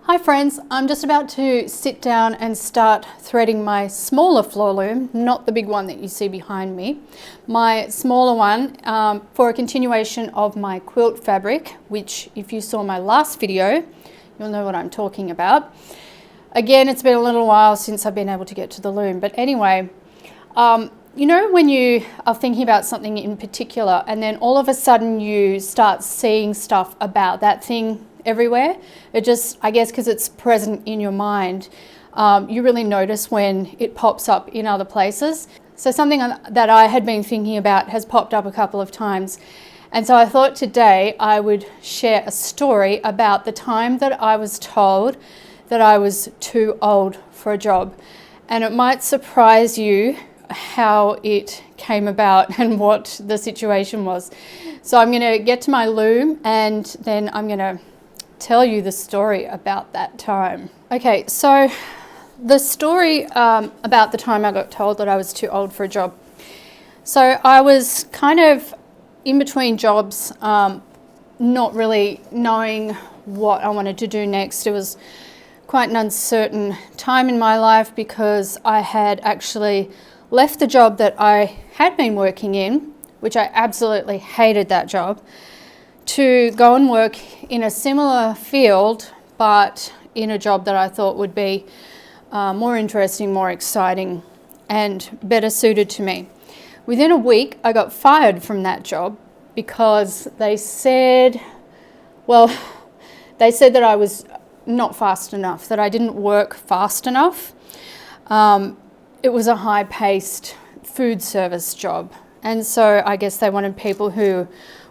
Hi friends, I'm just about to sit down and start threading my smaller floor loom, not the big one that you see behind me, my smaller one for a continuation of my quilt fabric, which if you saw my last video, you'll know what I'm talking about. Again, it's been a little while since I've been able to get to the loom, but anyway, you know when you are thinking about something in particular and then all of a sudden you start seeing stuff about that thing everywhere? It just, I guess because it's present in your mind, you really notice when it pops up in other places. So something that I had been thinking about has popped up a couple of times. And so I thought today I would share a story about the time that I was told that I was too old for a job. And it might surprise you how it came about and what the situation was. So I'm going to get to my loom and then I'm going to tell you the story about that time. Okay, so the story about the time I got told that I was too old for a job. So I was kind of in between jobs, not really knowing what I wanted to do next. It was quite an uncertain time in my life because I had actually left the job that I had been working in, which I absolutely hated that job, to go and work in a similar field, but in a job that I thought would be more interesting, more exciting, and better suited to me. Within a week, I got fired from that job because they said that I was not fast enough, that I didn't work fast enough. It was a high-paced food service job, and so I guess they wanted people who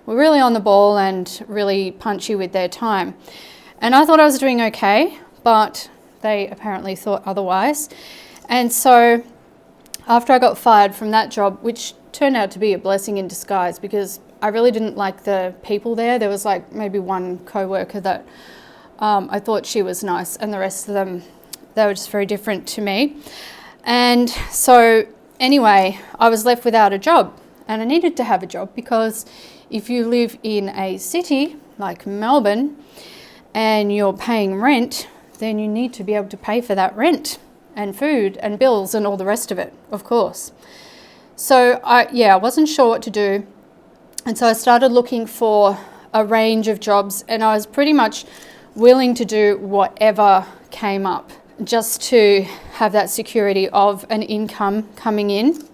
were really on the ball and really punchy with their time. And I thought I was doing okay, but they apparently thought otherwise. And so after I got fired from that job, which turned out to be a blessing in disguise because I really didn't like the people there. There was like maybe one co-worker that I thought she was nice, and the rest of them, they were just very different to me. And so anyway, I was left without a job, and I needed to have a job because if you live in a city like Melbourne and you're paying rent, then you need to be able to pay for that rent and food and bills and all the rest of it, of course. So I wasn't sure what to do. And so I started looking for a range of jobs, and I was pretty much willing to do whatever came up just to have that security of an income coming in.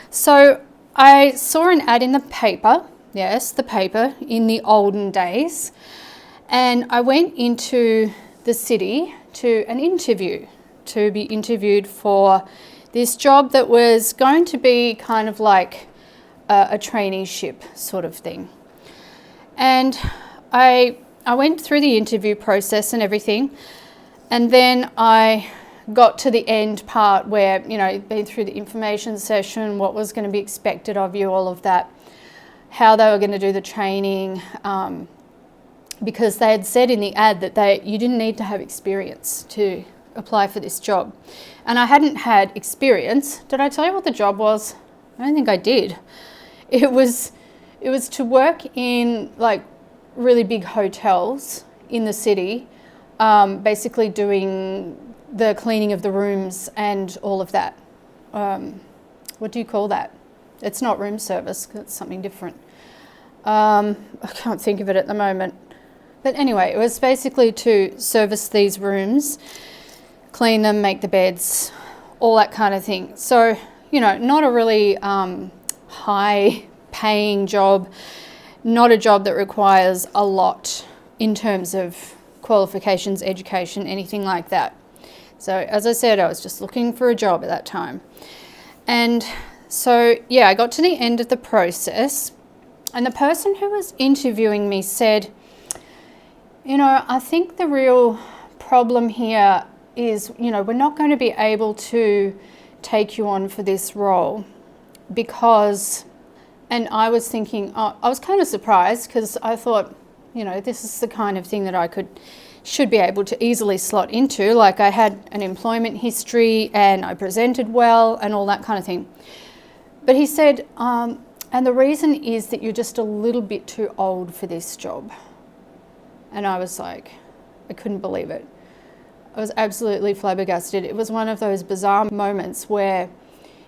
So I saw an ad in the paper. Yes, the paper in the olden days. And I went into the city to an interview, to be interviewed for this job that was going to be kind of like a traineeship sort of thing. And I went through the interview process and everything. And then I got to the end part where, you know, been through the information session, what was going to be expected of you, all of that, how they were going to do the training, because they had said in the ad that you didn't need to have experience to apply for this job. And I hadn't had experience. Did I tell you what the job was? I don't think I did. It was to work in like really big hotels in the city, basically doing the cleaning of the rooms and all of that. What do you call that? It's not room service, it's something different. I can't think of it at the moment. But anyway, it was basically to service these rooms, clean them, make the beds, all that kind of thing. So, you know, not a really high paying job, not a job that requires a lot in terms of qualifications, education, anything like that. So as I said, I was just looking for a job at that time. And so, yeah, I got to the end of the process, and the person who was interviewing me said, you know, I think the real problem here is, you know, we're not going to be able to take you on for this role because, and I was thinking, I was kind of surprised because I thought, you know, this is the kind of thing that I should be able to easily slot into. Like I had an employment history and I presented well and all that kind of thing. But he said, and the reason is that you're just a little bit too old for this job. And I was like, I couldn't believe it. I was absolutely flabbergasted. It was one of those bizarre moments where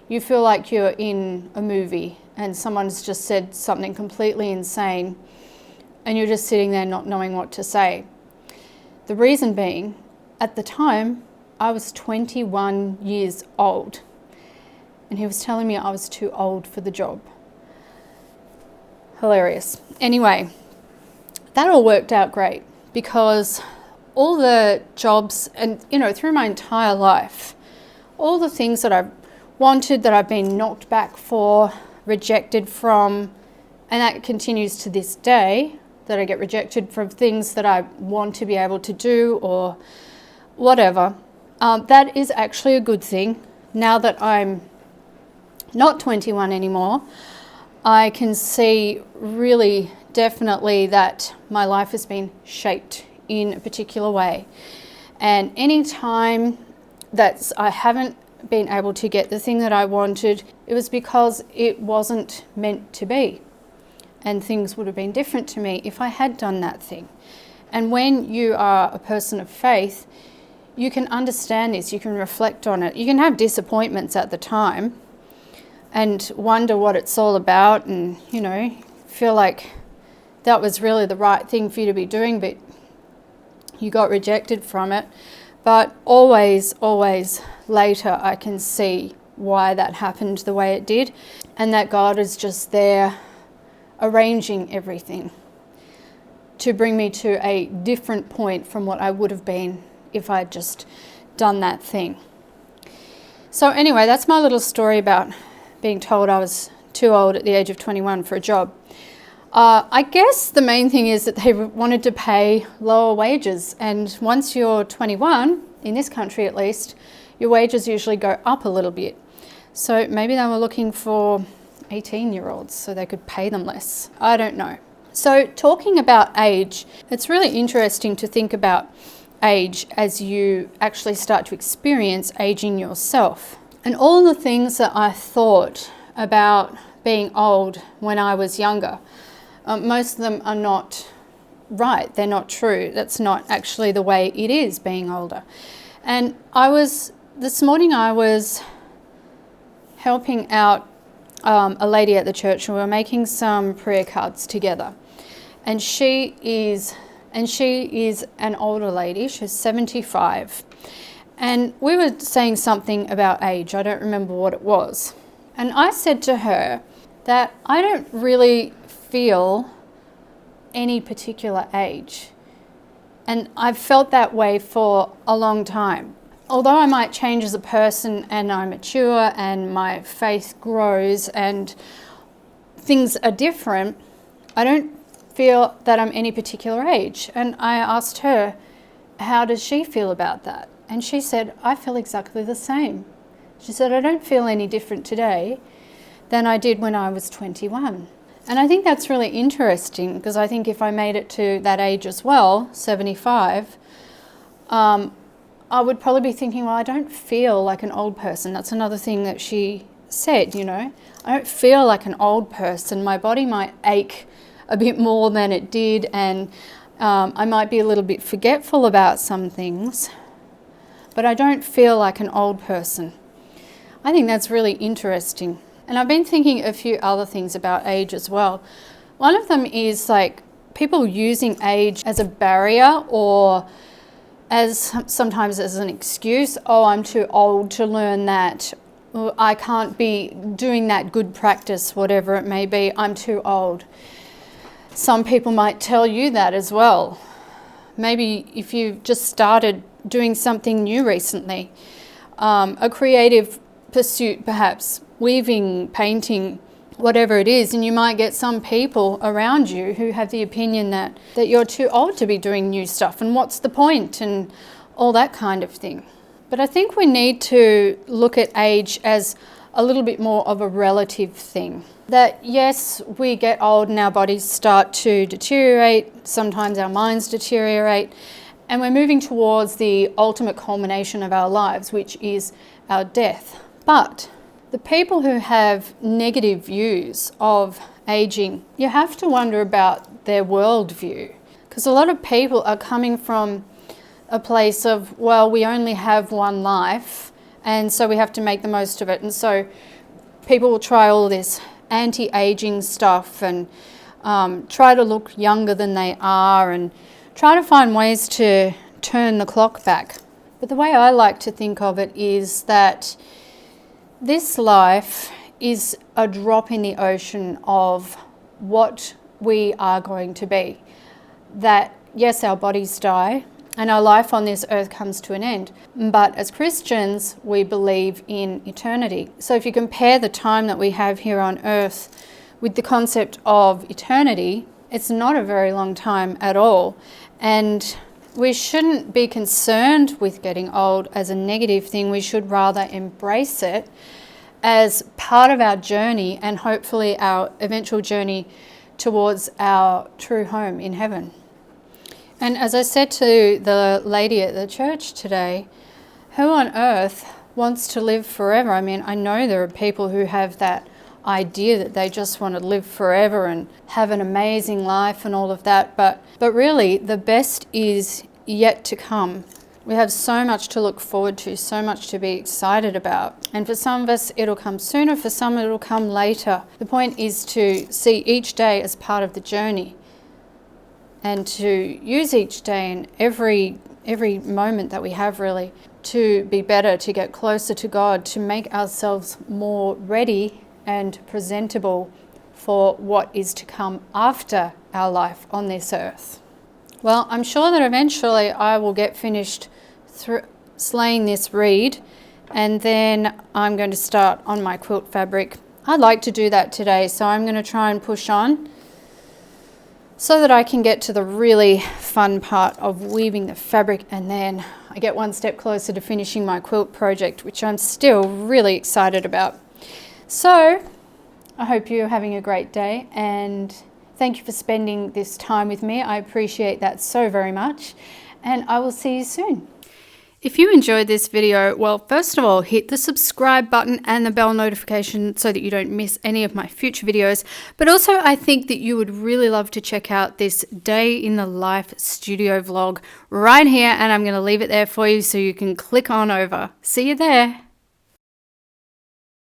you feel like you're in a movie and someone's just said something completely insane and you're just sitting there not knowing what to say. The reason being, at the time, I was 21 years old and he was telling me I was too old for the job. Hilarious. Anyway, that all worked out great because all the jobs and, through my entire life, all the things that I've wanted, that I've been knocked back for, rejected from, and that continues to this day, that I get rejected from things that I want to be able to do or whatever. That is actually a good thing. Now that I'm not 21 anymore, I can see really definitely that my life has been shaped in a particular way. And any time that I haven't been able to get the thing that I wanted, it was because it wasn't meant to be. And things would have been different to me if I had done that thing. And when you are a person of faith, you can understand this, you can reflect on it. You can have disappointments at the time and wonder what it's all about and, feel like that was really the right thing for you to be doing, but you got rejected from it. But always later I can see why that happened the way it did, and that God is just there arranging everything to bring me to a different point from what I would have been if I'd just done that thing. So anyway, that's my little story about being told I was too old at the age of 21 for a job. I guess the main thing is that they wanted to pay lower wages, and once you're 21, in this country at least, your wages usually go up a little bit. So maybe they were looking for 18-year-olds so they could pay them less. I don't know. So talking about age, it's really interesting to think about age as you actually start to experience aging yourself. And all the things that I thought about being old when I was younger, most of them are not right. They're not true. That's not actually the way it is being older. And this morning I was helping out a lady at the church, and we were making some prayer cards together. And she is an older lady. She's 75. And we were saying something about age. I don't remember what it was. And I said to her that I don't really feel any particular age. And I've felt that way for a long time. Although I might change as a person and I mature and my faith grows and things are different, I don't feel that I'm any particular age. And I asked her, how does she feel about that? And she said, I feel exactly the same. She said, I don't feel any different today than I did when I was 21. And I think that's really interesting, because I think if I made it to that age as well, 75, I would probably be thinking, well, I don't feel like an old person. That's another thing that she said, I don't feel like an old person. My body might ache a bit more than it did, and I might be a little bit forgetful about some things, but I don't feel like an old person. I think that's really interesting. And I've been thinking a few other things about age as well. One of them is like people using age as a barrier or sometimes as an excuse. Oh, I'm too old to learn that. Or I can't be doing that good practice, whatever it may be. I'm too old. Some people might tell you that as well. Maybe if you've just started doing something new recently, a creative pursuit perhaps, weaving, painting, whatever it is, and you might get some people around you who have the opinion that you're too old to be doing new stuff and what's the point and all that kind of thing. But I think we need to look at age as a little bit more of a relative thing. That yes, we get old and our bodies start to deteriorate, sometimes our minds deteriorate, and we're moving towards the ultimate culmination of our lives, which is our death. But the people who have negative views of aging, you have to wonder about their worldview, because a lot of people are coming from a place of, well, we only have one life, and so we have to make the most of it. And so people will try all this anti-aging stuff and try to look younger than they are and try to find ways to turn the clock back. But the way I like to think of it is that this life is a drop in the ocean of what we are going to be. That, yes, our bodies die and our life on this earth comes to an end. But as Christians, we believe in eternity. So if you compare the time that we have here on earth with the concept of eternity, it's not a very long time at all. And we shouldn't be concerned with getting old as a negative thing. We should rather embrace it as part of our journey and hopefully our eventual journey towards our true home in heaven. And as I said to the lady at the church today, who on earth wants to live forever? I mean, I know there are people who have that idea that they just want to live forever and have an amazing life and all of that, but really the best is yet to come. We have so much to look forward to, so much to be excited about. And for some of us, it'll come sooner, for some it'll come later. The point is to see each day as part of the journey and to use each day and every moment that we have really to be better, to get closer to God, to make ourselves more ready and presentable for what is to come after our life on this earth. Well, I'm sure that eventually I will get finished slaying this reed, and then I'm going to start on my quilt fabric. I'd like to do that today, so I'm going to try and push on so that I can get to the really fun part of weaving the fabric, and then I get one step closer to finishing my quilt project, which I'm still really excited about. So I hope you're having a great day, and thank you for spending this time with me. I appreciate that so very much, and I will see you soon. If you enjoyed this video, well, first of all, hit the subscribe button and the bell notification so that you don't miss any of my future videos. But also, I think that you would really love to check out this day in the life studio vlog right here, and I'm going to leave it there for you so you can click on over. See you there.